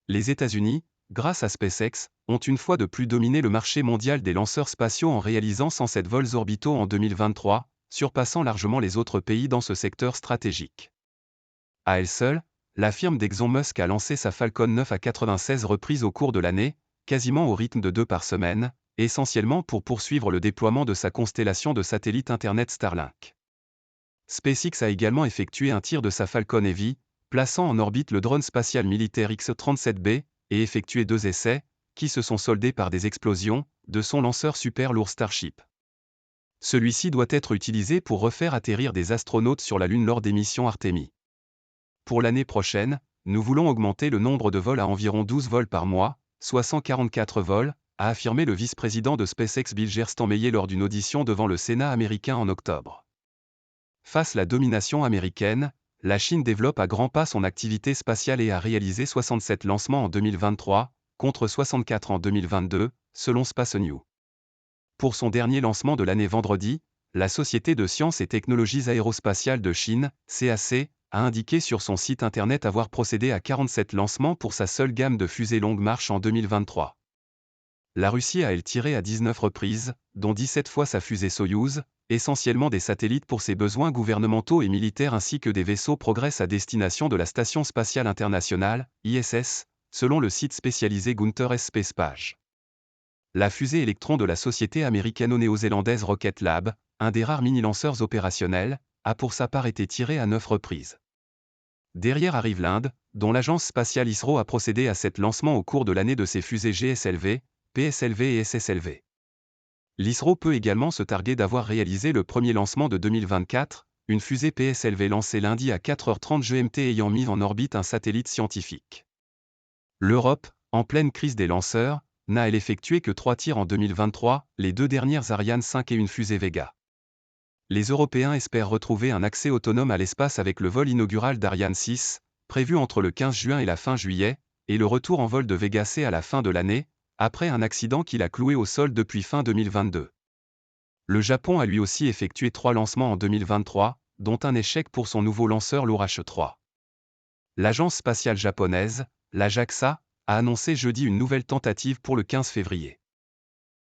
Les États-Unis, grâce à SpaceX, ont une fois de plus dominé le marché mondial des lanceurs spatiaux en réalisant 107 vols orbitaux en 2023, surpassant largement les autres pays dans ce secteur stratégique. À elle seule, la firme d'Exon Musk a lancé sa Falcon 9 à 96 reprises au cours de l'année, quasiment au rythme de 2 par semaine, essentiellement pour poursuivre le déploiement de sa constellation de satellites Internet Starlink. SpaceX a également effectué un tir de sa Falcon Heavy, plaçant en orbite le drone spatial militaire X-37B, et effectué 2 essais, qui se sont soldés par des explosions, de son lanceur super lourd Starship. Celui-ci doit être utilisé pour refaire atterrir des astronautes sur la Lune lors des missions Artemis. Pour l'année prochaine, nous voulons augmenter le nombre de vols à environ 12 vols par mois, soit 144 vols, a affirmé le vice-président de SpaceX Bill Gerstenmaier lors d'une audition devant le Sénat américain en octobre. Face à la domination américaine, la Chine développe à grands pas son activité spatiale et a réalisé 67 lancements en 2023, contre 64 en 2022, selon SpaceNews. Pour son dernier lancement de l'année vendredi, la Société de sciences et technologies aérospatiales de Chine, CAC, a indiqué sur son site internet avoir procédé à 47 lancements pour sa seule gamme de fusées longue marche en 2023. La Russie a elle tiré à 19 reprises, dont 17 fois sa fusée Soyouz, essentiellement des satellites pour ses besoins gouvernementaux et militaires ainsi que des vaisseaux Progress à destination de la Station spatiale internationale, ISS, selon le site spécialisé Gunter S. Space Page. La fusée Electron de la société américano-néo-zélandaise Rocket Lab, un des rares mini-lanceurs opérationnels, a pour sa part été tiré à 9 reprises. Derrière arrive l'Inde, dont l'agence spatiale ISRO a procédé à 7 lancements au cours de l'année de ses fusées GSLV, PSLV et SSLV. L'ISRO peut également se targuer d'avoir réalisé le premier lancement de 2024, une fusée PSLV lancée lundi à 4h30 GMT ayant mis en orbite un satellite scientifique. L'Europe, en pleine crise des lanceurs, n'a elle effectué que 3 tirs en 2023, les 2 dernières Ariane 5 et une fusée Vega. Les Européens espèrent retrouver un accès autonome à l'espace avec le vol inaugural d'Ariane 6, prévu entre le 15 juin et la fin juillet, et le retour en vol de Vega C à la fin de l'année, après un accident qui l'a cloué au sol depuis fin 2022. Le Japon a lui aussi effectué 3 lancements en 2023, dont un échec pour son nouveau lanceur l'Ourache 3. L'agence spatiale japonaise, la JAXA, a annoncé jeudi une nouvelle tentative pour le 15 février.